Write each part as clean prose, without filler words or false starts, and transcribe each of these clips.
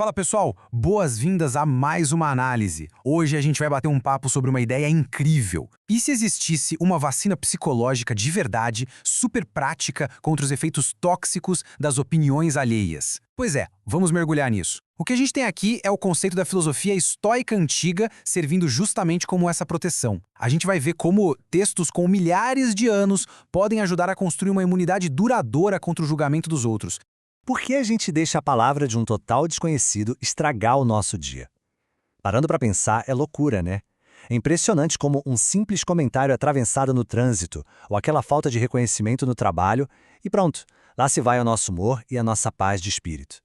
Fala pessoal, boas-vindas a mais uma análise. Hoje a gente vai bater um papo sobre uma ideia incrível. E se existisse uma vacina psicológica de verdade, super prática contra os efeitos tóxicos das opiniões alheias? Pois é, vamos mergulhar nisso. O que a gente tem aqui é o conceito da filosofia estoica antiga servindo justamente como essa proteção. A gente vai ver como textos com milhares de anos podem ajudar a construir uma imunidade duradoura contra o julgamento dos outros. Por que a gente deixa a palavra de um total desconhecido estragar o nosso dia? Parando para pensar, é loucura, né? É impressionante como um simples comentário atravessado no trânsito ou aquela falta de reconhecimento no trabalho e pronto, lá se vai o nosso humor e a nossa paz de espírito.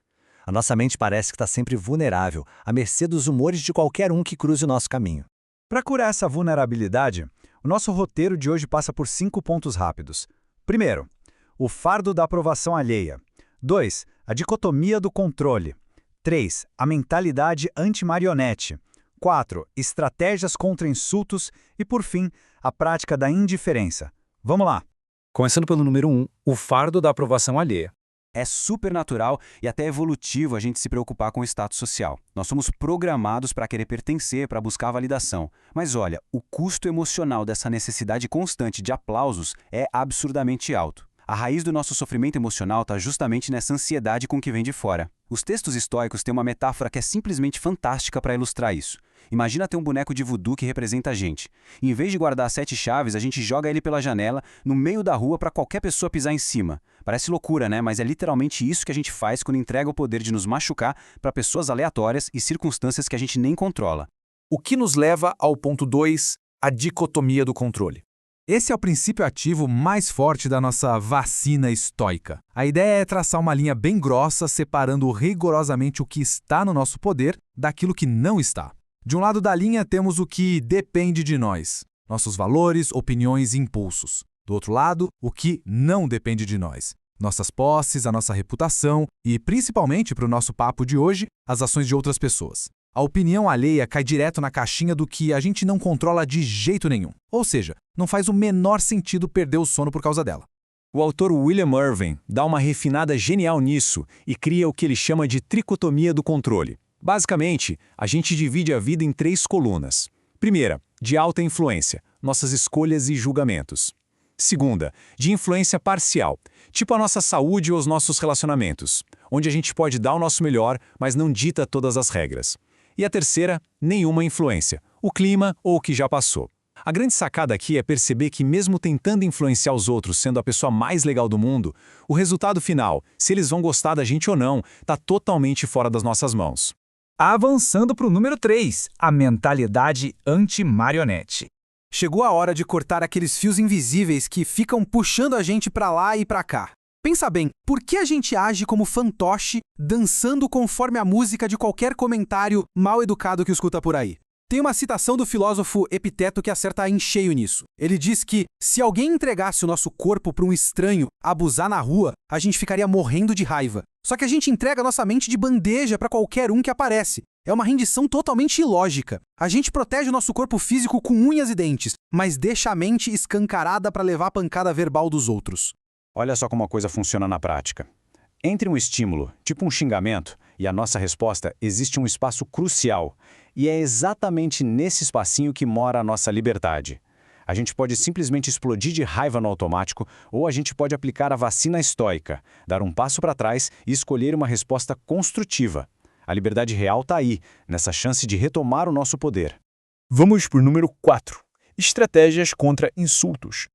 A nossa mente parece que está sempre vulnerável, à mercê dos humores de qualquer um que cruze o nosso caminho. Para curar essa vulnerabilidade, o nosso roteiro de hoje passa por 5 pontos rápidos. Primeiro, o fardo da aprovação alheia. 2. A dicotomia do controle. 3. A mentalidade anti-marionete. 4. Estratégias contra insultos. E, por fim, a prática da indiferença. Vamos lá! Começando pelo número 1, o fardo da aprovação alheia. É super natural e até evolutivo a gente se preocupar com o status social. Nós somos programados para querer pertencer, para buscar validação. Mas olha, o custo emocional dessa necessidade constante de aplausos é absurdamente alto. A raiz do nosso sofrimento emocional está justamente nessa ansiedade com o que vem de fora. Os textos estoicos têm uma metáfora que é simplesmente fantástica para ilustrar isso. Imagina ter um boneco de voodoo que representa a gente. Em vez de guardar 7 chaves, a gente joga ele pela janela, no meio da rua, para qualquer pessoa pisar em cima. Parece loucura, né? Mas é literalmente isso que a gente faz quando entrega o poder de nos machucar para pessoas aleatórias e circunstâncias que a gente nem controla. O que nos leva ao ponto 2, a dicotomia do controle. Esse é o princípio ativo mais forte da nossa vacina estoica. A ideia é traçar uma linha bem grossa, separando rigorosamente o que está no nosso poder daquilo que não está. De um lado da linha temos o que depende de nós, nossos valores, opiniões e impulsos. Do outro lado, o que não depende de nós, nossas posses, a nossa reputação e, principalmente para o nosso papo de hoje, as ações de outras pessoas. A opinião alheia cai direto na caixinha do que a gente não controla de jeito nenhum. Ou seja, não faz o menor sentido perder o sono por causa dela. O autor William Irving dá uma refinada genial nisso e cria o que ele chama de tricotomia do controle. Basicamente, a gente divide a vida em 3 colunas. Primeira, de alta influência, nossas escolhas e julgamentos. Segunda, de influência parcial, tipo a nossa saúde ou os nossos relacionamentos, onde a gente pode dar o nosso melhor, mas não dita todas as regras. E a terceira, nenhuma influência, o clima ou o que já passou. A grande sacada aqui é perceber que mesmo tentando influenciar os outros sendo a pessoa mais legal do mundo, o resultado final, se eles vão gostar da gente ou não, está totalmente fora das nossas mãos. Avançando para o número 3, a mentalidade anti-marionete. Chegou a hora de cortar aqueles fios invisíveis que ficam puxando a gente para lá e para cá. Pensa bem, por que a gente age como fantoche, dançando conforme a música de qualquer comentário mal educado que escuta por aí? Tem uma citação do filósofo Epiteto que acerta em cheio nisso. Ele diz que, se alguém entregasse o nosso corpo para um estranho abusar na rua, a gente ficaria morrendo de raiva. Só que a gente entrega a nossa mente de bandeja para qualquer um que aparece. É uma rendição totalmente ilógica. A gente protege o nosso corpo físico com unhas e dentes, mas deixa a mente escancarada para levar a pancada verbal dos outros. Olha só como a coisa funciona na prática. Entre um estímulo, tipo um xingamento, e a nossa resposta, existe um espaço crucial. E é exatamente nesse espacinho que mora a nossa liberdade. A gente pode simplesmente explodir de raiva no automático, ou a gente pode aplicar a vacina estoica, dar um passo para trás e escolher uma resposta construtiva. A liberdade real está aí, nessa chance de retomar o nosso poder. Vamos para o número 4, estratégias contra insultos.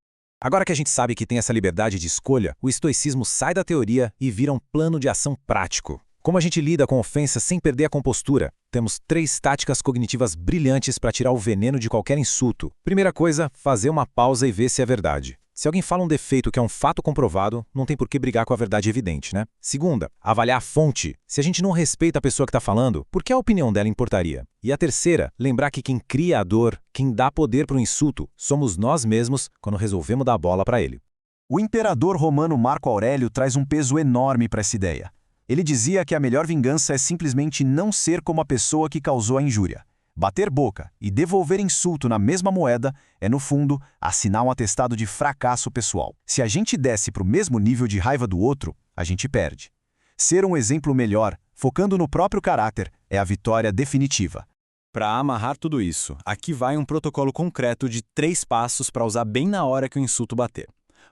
Agora que a gente sabe que tem essa liberdade de escolha, o estoicismo sai da teoria e vira um plano de ação prático. Como a gente lida com ofensas sem perder a compostura? Temos 3 táticas cognitivas brilhantes para tirar o veneno de qualquer insulto. Primeira coisa, fazer uma pausa e ver se é verdade. Se alguém fala um defeito que é um fato comprovado, não tem por que brigar com a verdade evidente, né? Segunda, avaliar a fonte. Se a gente não respeita a pessoa que está falando, por que a opinião dela importaria? E a terceira, lembrar que quem cria a dor, quem dá poder para o insulto, somos nós mesmos quando resolvemos dar a bola para ele. O imperador romano Marco Aurélio traz um peso enorme para essa ideia. Ele dizia que a melhor vingança é simplesmente não ser como a pessoa que causou a injúria. Bater boca e devolver insulto na mesma moeda é, no fundo, assinar um atestado de fracasso pessoal. Se a gente desce para o mesmo nível de raiva do outro, a gente perde. Ser um exemplo melhor focando no próprio caráter, é a vitória definitiva. Para amarrar tudo isso, aqui vai um protocolo concreto de 3 passos para usar bem na hora que o insulto bater.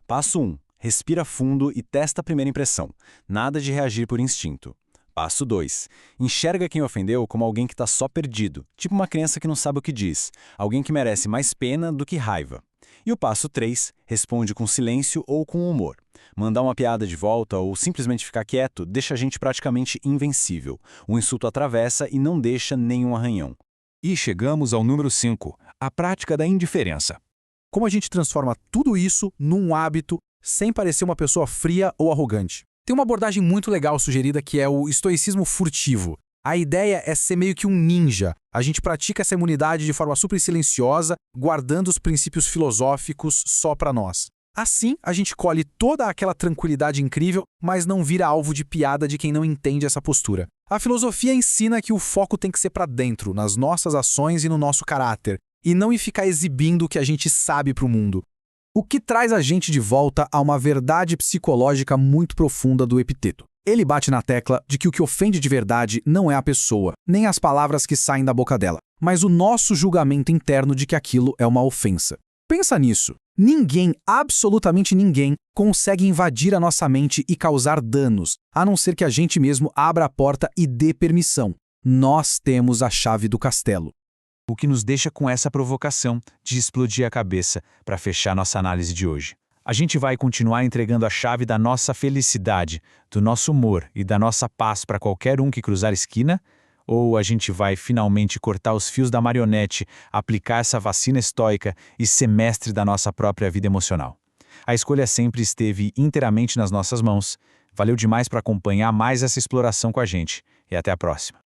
Passo 1. Respira fundo e testa a primeira impressão. Nada de reagir por instinto. Passo 2. Enxerga quem ofendeu como alguém que está só perdido, tipo uma criança que não sabe o que diz, alguém que merece mais pena do que raiva. E o passo 3, responde com silêncio ou com humor. Mandar uma piada de volta ou simplesmente ficar quieto deixa a gente praticamente invencível. O insulto atravessa e não deixa nenhum arranhão. E chegamos ao número 5, a prática da indiferença. Como a gente transforma tudo isso num hábito sem parecer uma pessoa fria ou arrogante? Tem uma abordagem muito legal sugerida que é o estoicismo furtivo. A ideia é ser meio que um ninja. A gente pratica essa imunidade de forma super silenciosa, guardando os princípios filosóficos só para nós. Assim, a gente colhe toda aquela tranquilidade incrível, mas não vira alvo de piada de quem não entende essa postura. A filosofia ensina que o foco tem que ser para dentro, nas nossas ações e no nosso caráter, e não em ficar exibindo o que a gente sabe para o mundo. O que traz a gente de volta a uma verdade psicológica muito profunda do Epiteto. Ele bate na tecla de que o que ofende de verdade não é a pessoa, nem as palavras que saem da boca dela, mas o nosso julgamento interno de que aquilo é uma ofensa. Pensa nisso. Ninguém, absolutamente ninguém, consegue invadir a nossa mente e causar danos, a não ser que a gente mesmo abra a porta e dê permissão. Nós temos a chave do castelo. O que nos deixa com essa provocação de explodir a cabeça para fechar nossa análise de hoje. A gente vai continuar entregando a chave da nossa felicidade, do nosso humor e da nossa paz para qualquer um que cruzar a esquina? Ou a gente vai finalmente cortar os fios da marionete, aplicar essa vacina estoica e ser mestre da nossa própria vida emocional? A escolha sempre esteve inteiramente nas nossas mãos. Valeu demais para acompanhar mais essa exploração com a gente. E até a próxima.